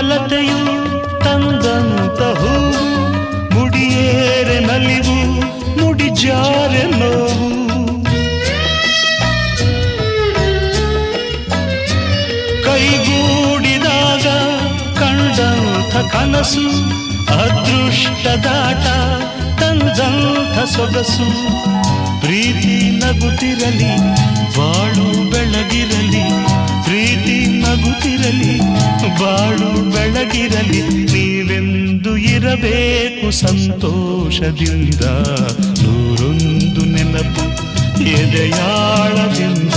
ಮಲತೆಯು ತಂದಂತ ಹೂವು, ಮುಡಿಯೇರೆ ನಲಿವು ಮುಡಿಜಾರೆ ನೋವು. ಕೈಗೂಡಿದಾಗ ಕಂಡಂಥ ಕನಸು, ಅದೃಷ್ಟದಾಟ ತಂದಂಥ ಸೊಗಸು. ಪ್ರೀತಿ ನಗುತ್ತಿರಲಿ ಬಾಳು ಬೆಳಗಿರಲಿ, ಪ್ರೀತಿ ನಗುತ್ತಿರಲಿ ಬಾಳು ಬೆಳಗಿರಲಿ. ನೀವೆಂದು ಇರಬೇಕು ಸಂತೋಷದಿಂದ, ನೂರೊಂದು ನೆನಪು ಎದೆಯಾಳದಿಂದ.